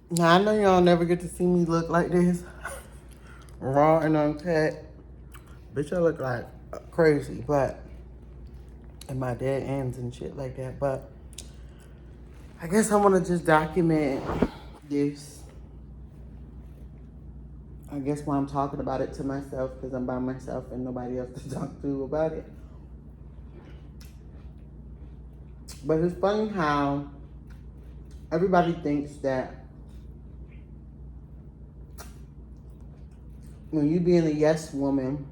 Now, I know y'all never get to see me look like this, raw and uncut. Bitch, I look like crazy, but, and my dead ends and shit like that. But I guess I want to just document this. I guess why I'm talking about it to myself, because I'm by myself and nobody else to talk to about it. But it's funny how everybody thinks that when you being a yes woman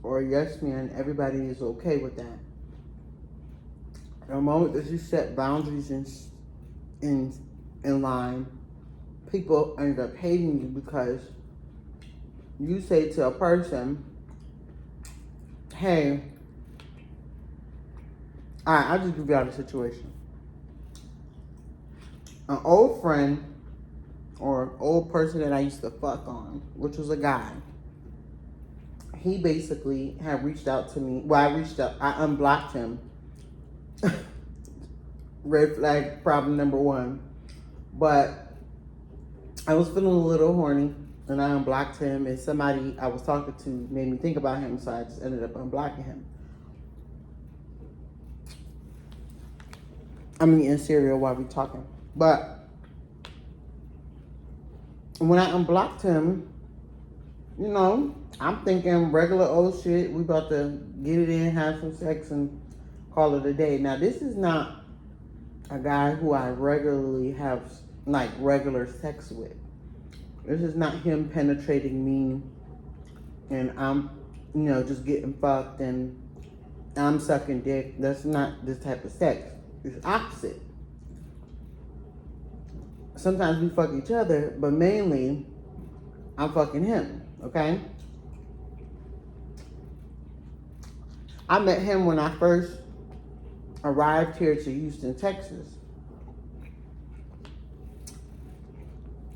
or a yes man, everybody is okay with that. The moment that you set boundaries in line, people end up hating you because you say to a person, hey, all right, I'll just give you out a situation. An old friend or old person that I used to fuck on, which was a guy, he basically had reached out to me. Well, I unblocked him. Red flag problem number one. But I was feeling a little horny and I unblocked him, and somebody I was talking to made me think about him, so I just ended up unblocking him. I'm eating cereal while we talking. But when I unblocked him, you know, I'm thinking regular old shit. We about to get it in, have some sex, and call it a day. Now, this is not a guy who I regularly have like regular sex with. This is not him penetrating me and I'm, you know, just getting fucked and I'm sucking dick. That's not this type of sex. It's opposite. Sometimes we fuck each other, but mainly I'm fucking him, okay? I met him when I first arrived here to Houston, Texas.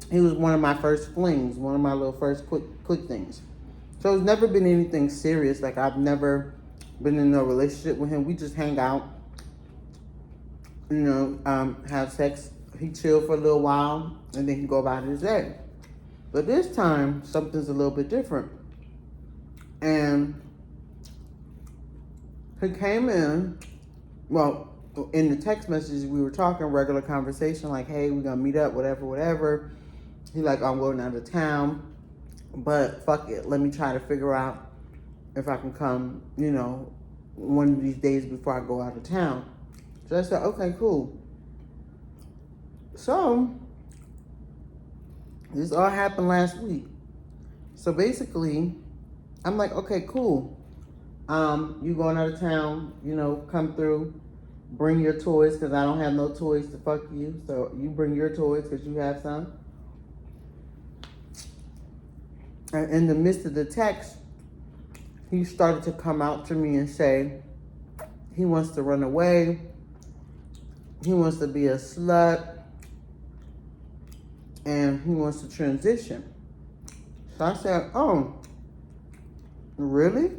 He was one of my first flings, one of my little first quick things. So it's never been anything serious. Like, I've never been in a relationship with him. We just hang out, you know, have sex. He chill for a little while and then he go about his day. But this time, something's a little bit different. And he came in, well, in the text messages, we were talking regular conversation, like, hey, we're gonna meet up, whatever. He like, I'm going out of town, but fuck it, let me try to figure out if I can come, you know, one of these days before I go out of town. So I said, okay, cool. So this all happened last week. So basically, I'm like, okay, cool. You going out of town, you know, come through, bring your toys, because I don't have no toys to fuck you. So you bring your toys because you have some. And in the midst of the text, he started to come out to me and say he wants to run away. He wants to be a slut. And he wants to transition. So I said, oh, really?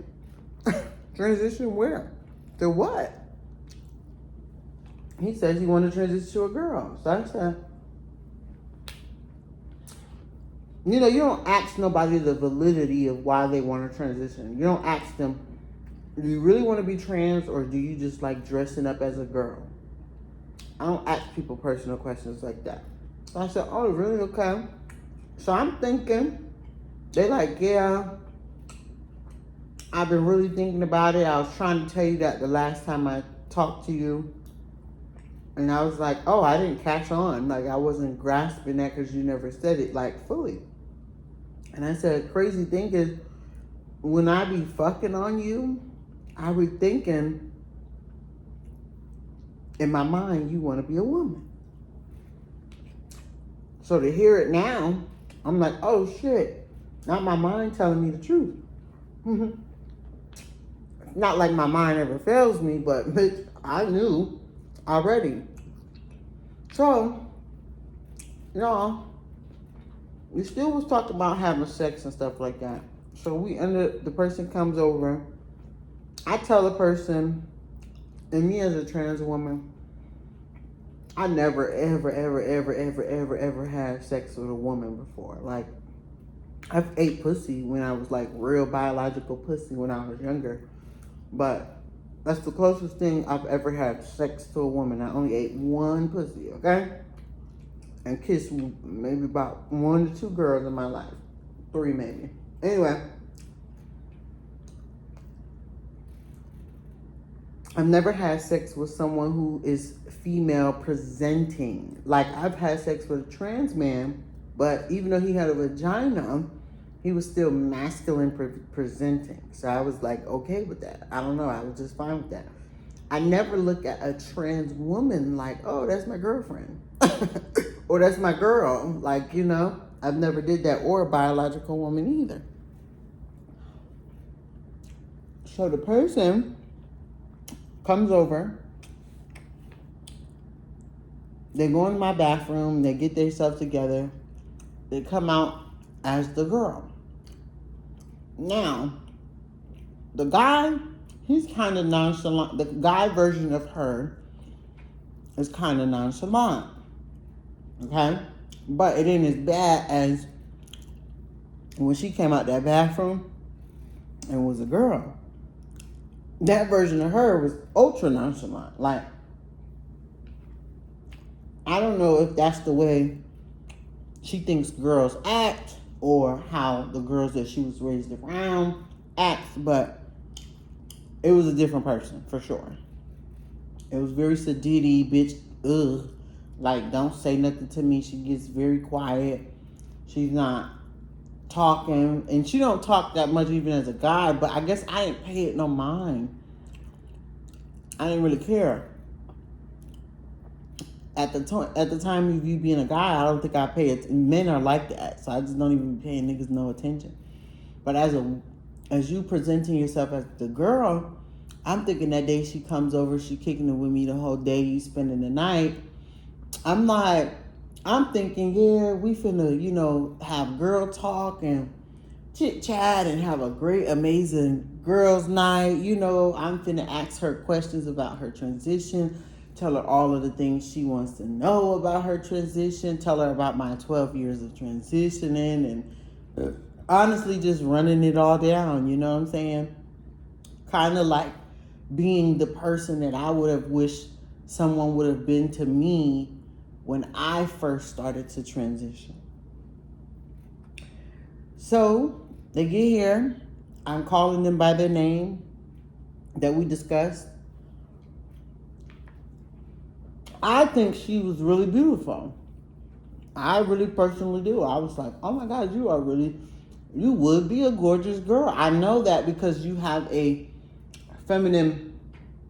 Transition where? To what? He says he wanted to transition to a girl. So I said, you know, you don't ask nobody the validity of why they want to transition. You don't ask them, do you really want to be trans or do you just like dressing up as a girl? I don't ask people personal questions like that. So I said, oh, really? Okay. So I'm thinking, they like, yeah, I've been really thinking about it. I was trying to tell you that the last time I talked to you. And I was like, oh, I didn't catch on. Like, I wasn't grasping that because you never said it, like, fully. And I said, crazy thing is, when I be fucking on you, I be thinking, in my mind, you want to be a woman. So to hear it now, I'm like, oh, shit. Not my mind telling me the truth. Not like my mind ever fails me, but bitch, I knew already. So, y'all, we still was talking about having sex and stuff like that. So we ended, the person comes over. I tell the person, and me as a trans woman, I never, ever, ever, ever, ever, ever, ever had sex with a woman before. Like, I've ate pussy when I was like real biological pussy when I was younger. But that's the closest thing I've ever had sex to a woman. I only ate one pussy, okay? And kissed maybe about 1 to 2 girls in my life. 3 maybe. Anyway. I've never had sex with someone who is female presenting. Like, I've had sex with a trans man, but even though he had a vagina, he was still masculine presenting. So I was like, okay with that. I don't know. I was just fine with that. I never look at a trans woman like, oh, that's my girlfriend. Or that's my girl. Like, you know, I've never did that. Or a biological woman either. So the person comes over, they go in my bathroom, they get themselves together, they come out as the girl. Now, the guy, he's kind of nonchalant. The guy version of her is kind of nonchalant, okay? But it ain't as bad as when she came out that bathroom and was a girl. That version of her was ultra nonchalant. Like, I don't know if that's the way she thinks girls act or how the girls that she was raised around acts, but it was a different person for sure. It was very sedity, bitch. Ugh. Like, don't say nothing to me. She gets very quiet. She's not talking, and she don't talk that much even as a guy, but I guess I didn't pay it no mind. I didn't really care. At the time of you being a guy, I don't think I pay it. Men are like that, so I just don't even pay niggas no attention. But as you presenting yourself as the girl, I'm thinking that day she comes over, she kicking it with me the whole day, you spending the night. I'm thinking, yeah, we finna, you know, have girl talk and chit chat and have a great, amazing girls' night. You know, I'm finna ask her questions about her transition, tell her all of the things she wants to know about her transition, tell her about my 12 years of transitioning, and honestly just running it all down, you know what I'm saying? Kind of like being the person that I would have wished someone would have been to me when I first started to transition. So they get here. I'm calling them by their name that we discussed. I think she was really beautiful. I really personally do. I was like, oh my God, you would be a gorgeous girl. I know that because you have a feminine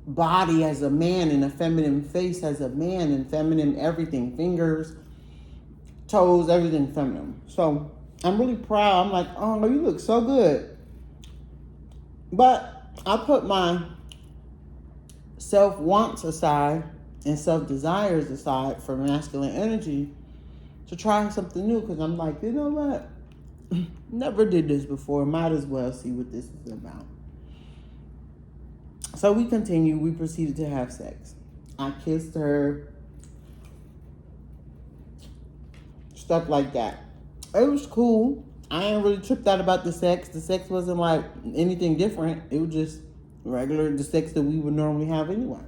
body as a man and a feminine face as a man and feminine everything, fingers, toes, everything feminine. So I'm really proud. I'm like, oh, you look so good. But I put my self-wants aside and self-desires aside for masculine energy to try something new, because I'm like, you know what? Never did this before. Might as well see what this is about. So we continued. We proceeded to have sex. I kissed her. Stuff like that. It was cool. I ain't really tripped out about the sex. The sex wasn't like anything different. It was just the sex that we would normally have anyway.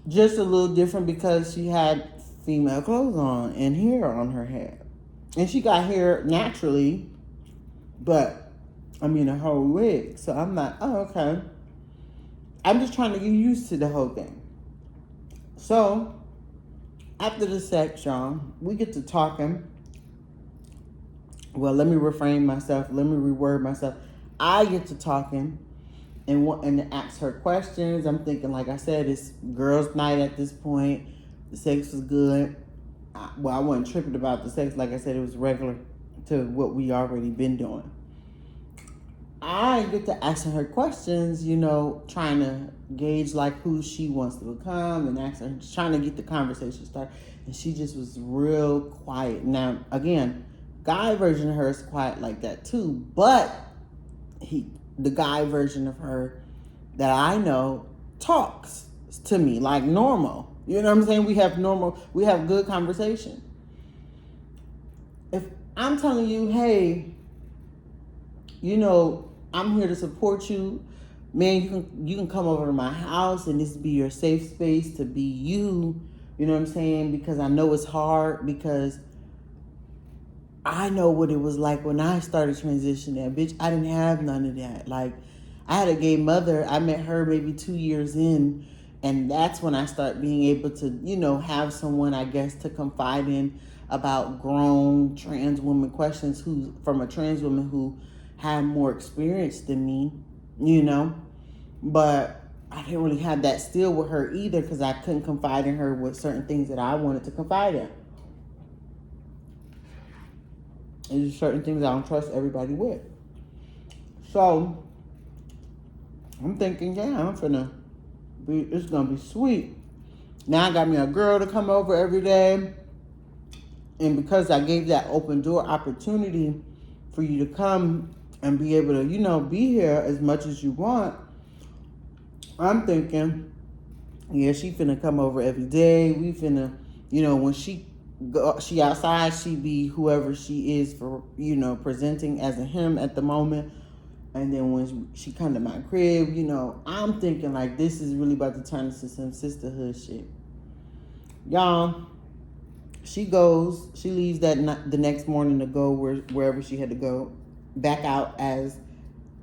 Just a little different because she had female clothes on and hair on her head. And she got hair naturally, but I mean a whole wig. So I'm like, oh, okay. I'm just trying to get used to the whole thing. So after the sex, y'all, we get to talking. Well, let me reframe myself. Let me reword myself. I get to talking and ask her questions. I'm thinking, like I said, it's girls' night at this point. The sex was good. I wasn't tripping about the sex. Like I said, it was regular to what we already been doing. I get to asking her questions, you know, trying to gauge like who she wants to become and ask her, trying to get the conversation started. And she just was real quiet. Now, again, guy version of her is quiet like that too, but the guy version of her that I know talks to me like normal. You know what I'm saying? We have good conversation. If I'm telling you, hey, I'm here to support you, man, you can come over to my house and this be your safe space to be you. You know what I'm saying? Because I know it's hard, because I know what it was like when I started transitioning. Bitch, I didn't have none of that. Like, I had a gay mother. I met her maybe 2 years in, and that's when I started being able to, have someone, I guess, to confide in about grown trans woman questions, who from a trans woman who had more experience than me. But I didn't really have that still with her either, because I couldn't confide in her with certain things that I wanted to confide in. There's certain things I don't trust everybody with. So I'm thinking, yeah, it's gonna be sweet. Now I got me a girl to come over every day. And because I gave that open door opportunity for you to come and be able to, be here as much as you want, I'm thinking, yeah, she finna come over every day. We finna, when she outside, she be whoever she is for, presenting as a him at the moment. And then when she come to my crib, I'm thinking like this is really about to turn into some sisterhood shit. Y'all, she leaves the next morning to go wherever she had to go, back out as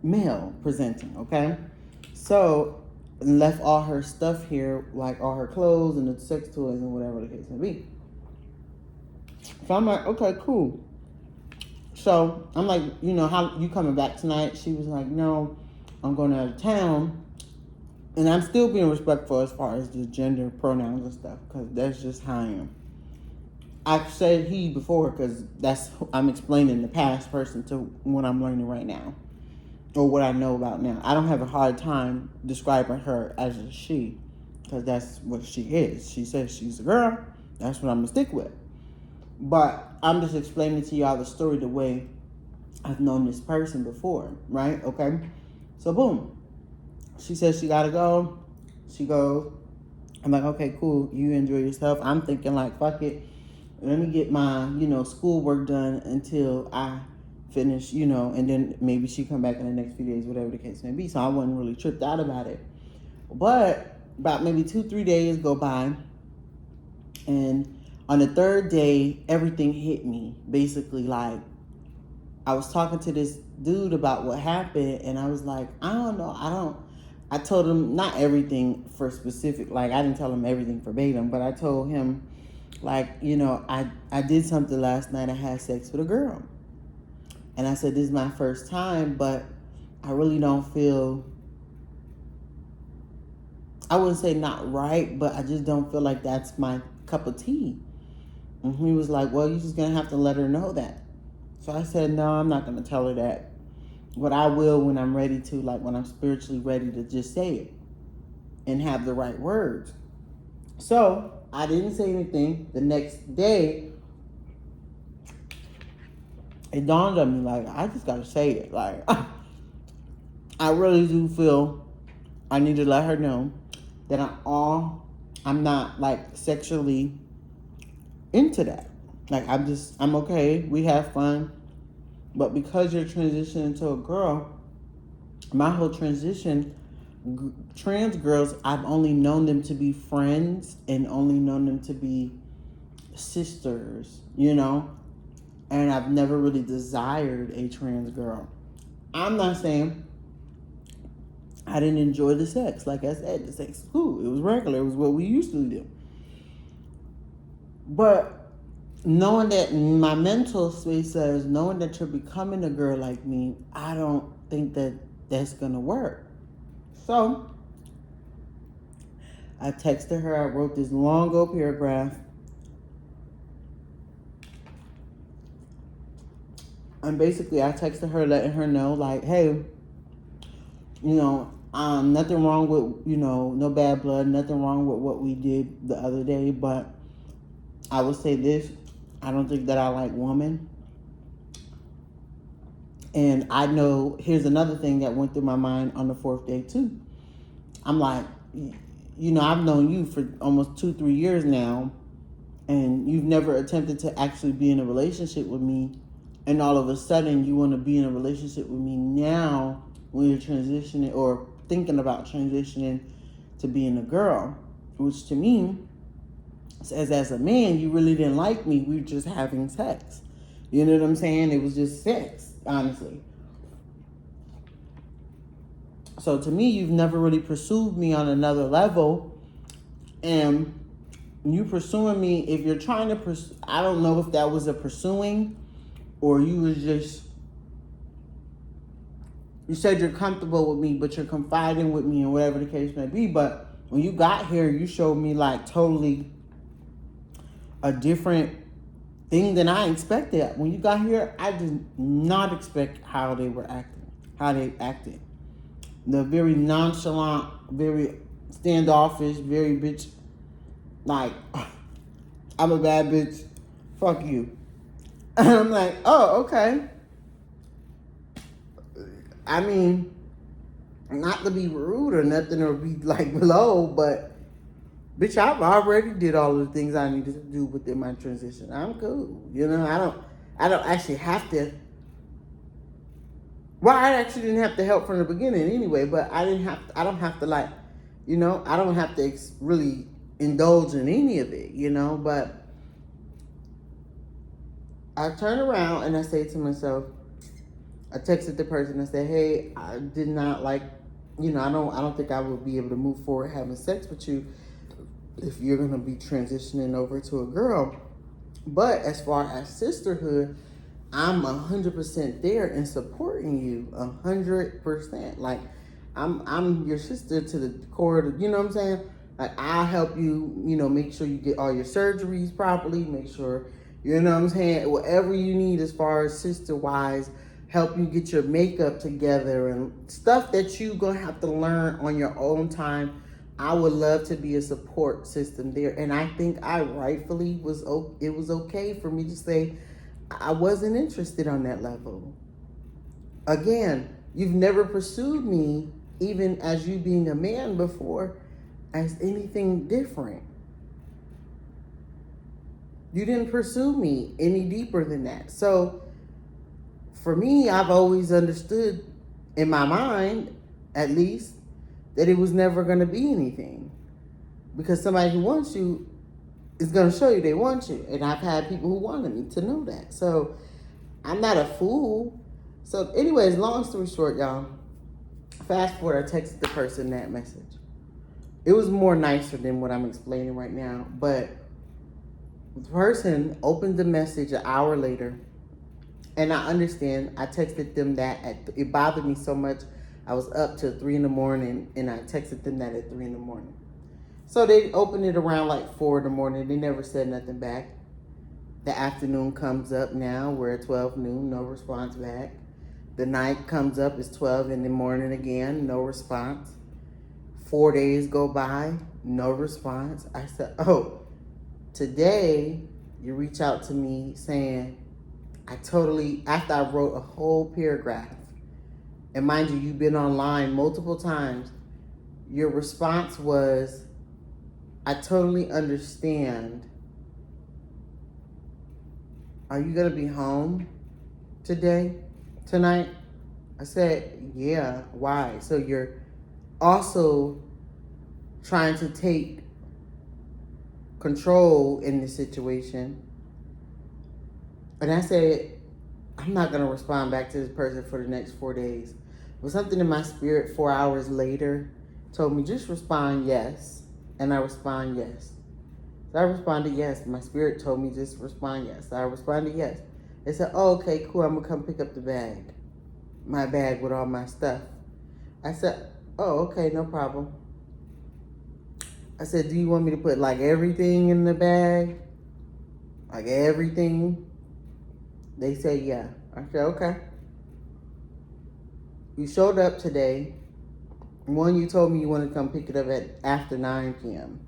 male presenting, okay? So, left all her stuff here, like all her clothes and the sex toys and whatever the case may be. So I'm like, okay, cool. So I'm like, how you coming back tonight? She was like, no, I'm going out of town. And I'm still being respectful as far as the gender pronouns and stuff, because that's just how I am. I've said he before because I'm explaining the past person to what I'm learning right now, or what I know about now. I don't have a hard time describing her as a she, because that's what she is. She says she's a girl. That's what I'm going to stick with. But I'm just explaining to y'all the story the way I've known this person before, right? Okay? So boom. She says she gotta go. She goes. I'm like, okay, cool. You enjoy yourself. I'm thinking like, fuck it. Let me get my, schoolwork done until I finish, and then maybe she come back in the next few days, whatever the case may be. So I wasn't really tripped out about it. But about maybe 2-3 days go by, and on the third day, everything hit me. Basically, like, I was talking to this dude about what happened, and I was like, I don't know. I told him not everything for specific, like, I didn't tell him everything verbatim, but I told him, like, I did something last night. I had sex with a girl. And I said, this is my first time, but I really don't feel, I wouldn't say not right, but I just don't feel like that's my cup of tea. And he was like, well, you're just going to have to let her know that. So I said, no, I'm not going to tell her that. But I will when I'm ready to, like when I'm spiritually ready to just say it and have the right words. So I didn't say anything. The next day, it dawned on me, like, I just got to say it. Like, I really do feel I need to let her know that I'm not, like, sexually into that. Like, I'm okay. We have fun. But because you're transitioning to a girl, my whole transition, trans girls, I've only known them to be friends and only known them to be sisters, And I've never really desired a trans girl. I'm not saying I didn't enjoy the sex. Like I said, the sex was cool. It was regular. It was what we used to do. But knowing that my mental space says, knowing that you're becoming a girl like me, I don't think that that's going to work. So I texted her. I wrote this long old paragraph. And basically I texted her letting her know, like, hey, nothing wrong with, no bad blood, nothing wrong with what we did the other day, but I would say this, I don't think that I like women. And I know, here's another thing that went through my mind on the fourth day too. I'm like, I've known you for almost 2-3 years now, and you've never attempted to actually be in a relationship with me, and all of a sudden you want to be in a relationship with me now when you're transitioning or thinking about transitioning to being a girl, which to me says, as a man, you really didn't like me. We were just having sex. You know what I'm saying? It was just sex, honestly. So to me, you've never really pursued me on another level. And you pursuing me, if you're trying to pursue, I don't know if that was a pursuing or you was just, you said you're comfortable with me, but you're confiding with me and whatever the case may be. But when you got here, you showed me like totally a different thing than I expected. When you got here, I did not expect how they were acting, how they acted. The very nonchalant, very standoffish, very bitch, like, I'm a bad bitch, fuck you. And I'm like, oh, okay. I mean, not to be rude or nothing or be like low, but bitch, I've already did all of the things I needed to do within my transition. I'm cool. I don't actually have to. Well, I actually didn't have to help from the beginning anyway, but I don't have to like, I don't have to really indulge in any of it, but I turn around and I say to myself, I texted the person and said, hey, I did not like, I don't think I would be able to move forward having sex with you if you're going to be transitioning over to a girl. But as far as sisterhood, I'm 100% there and supporting you 100%. Like, I'm your sister to the core. You know what I'm saying? Like, I'll help you, make sure you get all your surgeries properly. Make sure, you know what I'm saying? Whatever you need as far as sister-wise, help you get your makeup together and stuff that you're going to have to learn on your own time. I would love to be a support system there. And I think I rightfully it was okay for me to say I wasn't interested on that level. Again, you've never pursued me, even as you being a man before, as anything different. You didn't pursue me any deeper than that. So for me, I've always understood in my mind, at least, that it was never going to be anything. Because somebody who wants you is going to show you they want you. And I've had people who wanted me to know that. So I'm not a fool. So anyways, long story short, y'all, fast forward, I texted the person that message. It was more nicer than what I'm explaining right now. But the person opened the message an hour later. And I understand, I texted them that it bothered me so much. I was up till 3 a.m. and I texted them that at 3 a.m. So they opened it around like 4 a.m. They never said nothing back. The afternoon comes up now. We're at 12 noon, no response back. The night comes up, it's 12 in the morning again, no response. 4 days go by, no response. I said, oh, today you reach out to me saying, after I wrote a whole paragraph, and mind you, you've been online multiple times, your response was, I totally understand. Are you going to be home tonight? I said, yeah, why? So you're also trying to take control in this situation. And I said, I'm not going to respond back to this person for the next 4 days. But something in my spirit 4 hours later told me, just respond yes. And I respond yes. So I responded yes. My spirit told me just respond yes. So I responded yes. They said, oh, okay, cool. I'm going to come pick up the bag. My bag with all my stuff. I said, oh, okay, no problem. I said, do you want me to put like everything in the bag? Like everything? They said, yeah. I said, okay. You showed up today. One, you told me you wanted to come pick it up after 9 p.m.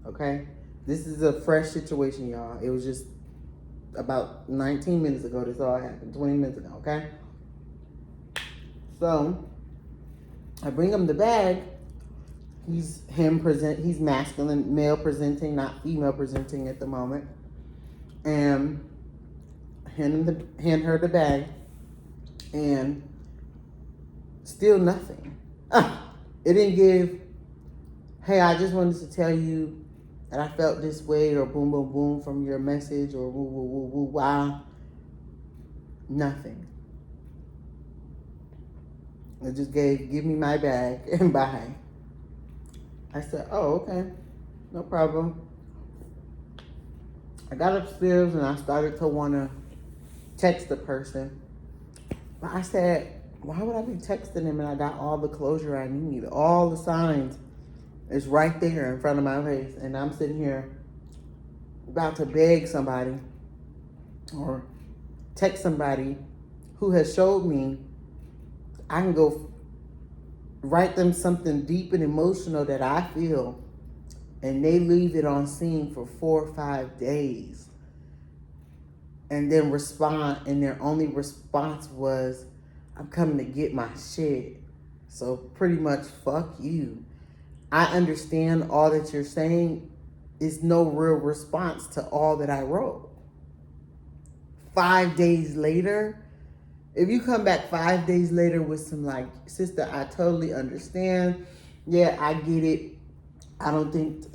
Okay? This is a fresh situation, y'all. It was just about 19 minutes ago. This all happened. 20 minutes ago, okay? So, I bring him the bag. He's masculine, male presenting, not female presenting at the moment. And hand her the bag, and still nothing. It didn't give, hey, I just wanted to tell you that I felt this way, or boom, boom, boom from your message, or woo, woo, woo, woo, wow. Nothing. It just give me my bag and bye. I said, oh, okay, no problem. I got upstairs and I started to want to text the person. But I said, why would I be texting him and I got all the closure I need? All the signs is right there in front of my face. And I'm sitting here about to beg somebody or text somebody who has showed me I can go write them something deep and emotional that I feel, and they leave it on scene for 4 or 5 days and then respond, and their only response was, I'm coming to get my shit. So pretty much, fuck you. I understand all that you're saying is no real response to all that I wrote. 5 days later, if you come back 5 days later with some like, sister, I totally understand. Yeah, I get it. I don't think,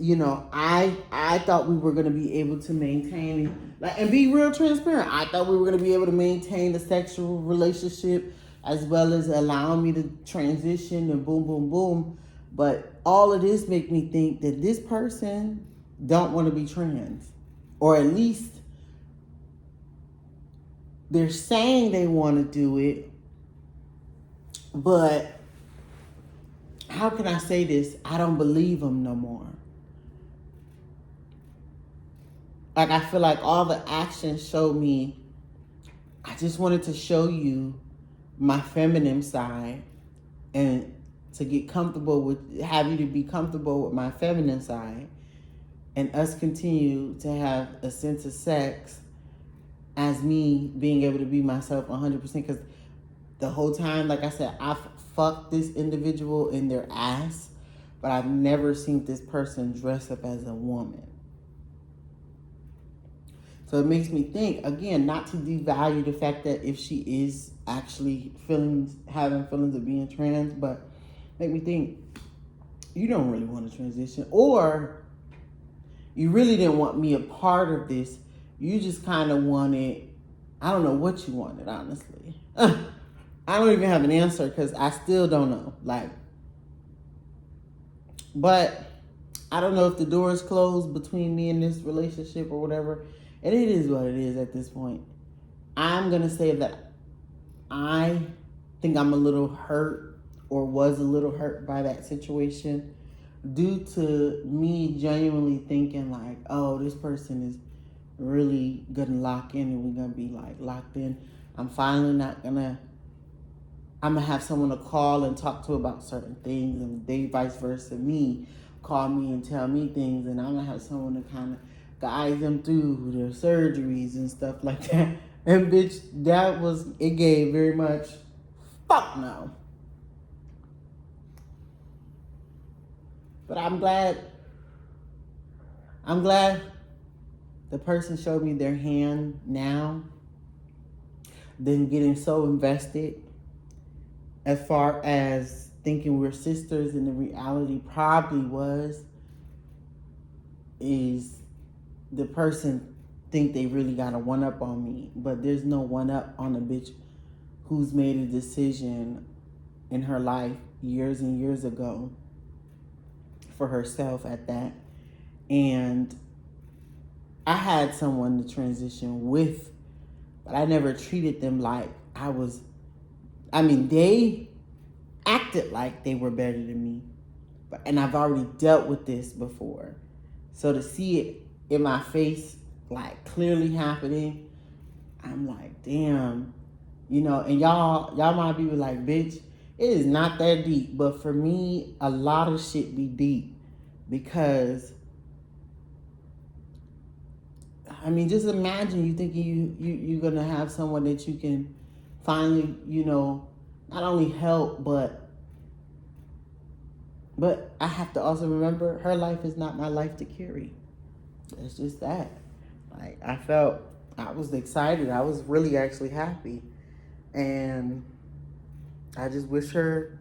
I thought we were going to be able to maintain, and be real transparent. I thought we were going to be able to maintain a sexual relationship as well as allowing me to transition and boom, boom, boom. But all of this make me think that this person don't want to be trans, or at least they're saying they want to do it, but how can I say this? I don't believe them no more. Like, I feel like all the actions show me, I just wanted to show you my feminine side and to get comfortable with, have you to be comfortable with my feminine side, and us continue to have a sense of sex as me being able to be myself 100%. Because the whole time, like I said, I've fucked this individual in their ass, but I've never seen this person dress up as a woman. So it makes me think, again, not to devalue the fact that if she is actually having feelings of being trans, but make me think, you don't really want to transition, or you really didn't want me a part of this. You just kind of wanted, I don't know what you wanted, honestly. I don't even have an answer because I still don't know. But I don't know if the door is closed between me and this relationship or whatever. And it is what it is at this point. I'm going to say that I think I'm a little hurt, or was a little hurt by that situation, due to me genuinely thinking like, oh, this person is really going to lock in and we're going to be like locked in. I'm finally not going to, I'm going to have someone to call and talk to about certain things, and they vice versa, me call me and tell me things, and I'm going to have someone to kind of guide them through their surgeries and stuff like that. And bitch, it gave very much, fuck no. But I'm glad the person showed me their hand now than getting so invested as far as thinking we're sisters, and the reality probably is the person think they really got a one-up on me, but there's no one-up on a bitch who's made a decision in her life years and years ago for herself at that. And I had someone to transition with, but I never treated them like they acted like they were better than me. And I've already dealt with this before. So to see it in my face, like clearly happening, I'm like, damn, and y'all might be like, bitch, it is not that deep. But for me, a lot of shit be deep, because just imagine you thinking you're going to have someone that you can finally, not only help, but But I have to also remember her life is not my life to carry. It's just that. Like, I was excited. I was really actually happy. And I just wish her,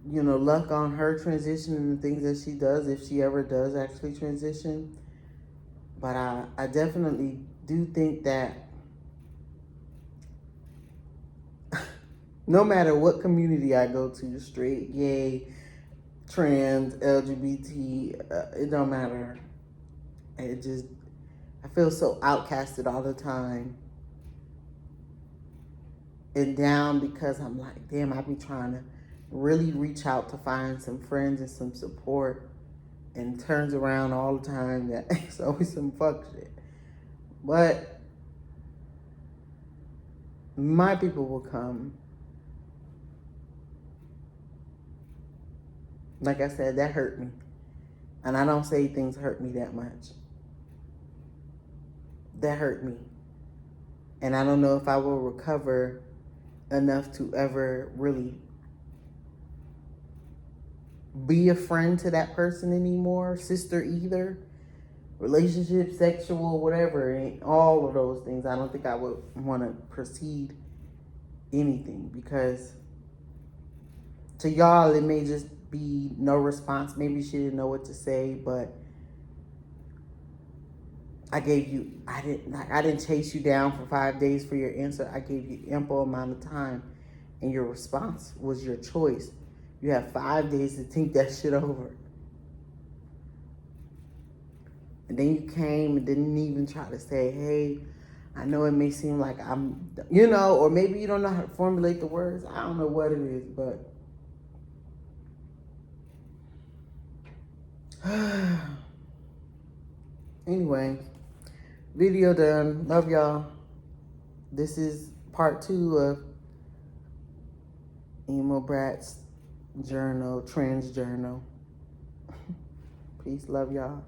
luck on her transition and the things that she does, if she ever does actually transition. But I definitely do think that no matter what community I go to, straight, gay, trans, LGBT, it don't matter. It just, I feel so outcasted all the time and down because I'm like, damn, I be trying to really reach out to find some friends and some support, and turns around all the time that it's always some fuck shit. But my people will come. Like I said, that hurt me. And I don't say things hurt me that much. That hurt me. And I don't know if I will recover enough to ever really be a friend to that person anymore. Sister either. Relationship, sexual, whatever. And all of those things. I don't think I would want to proceed anything. Because to y'all, it may just be no response. Maybe she didn't know what to say, but I didn't chase you down for 5 days for your answer. I gave you ample amount of time, and your response was your choice. You have 5 days to think that shit over. And then you came and didn't even try to say, hey, I know it may seem like I'm, or maybe you don't know how to formulate the words. I don't know what it is, but anyway, video done. Love y'all. This is part 2 of Emo Brat's journal, Trans Journal. Peace, love y'all.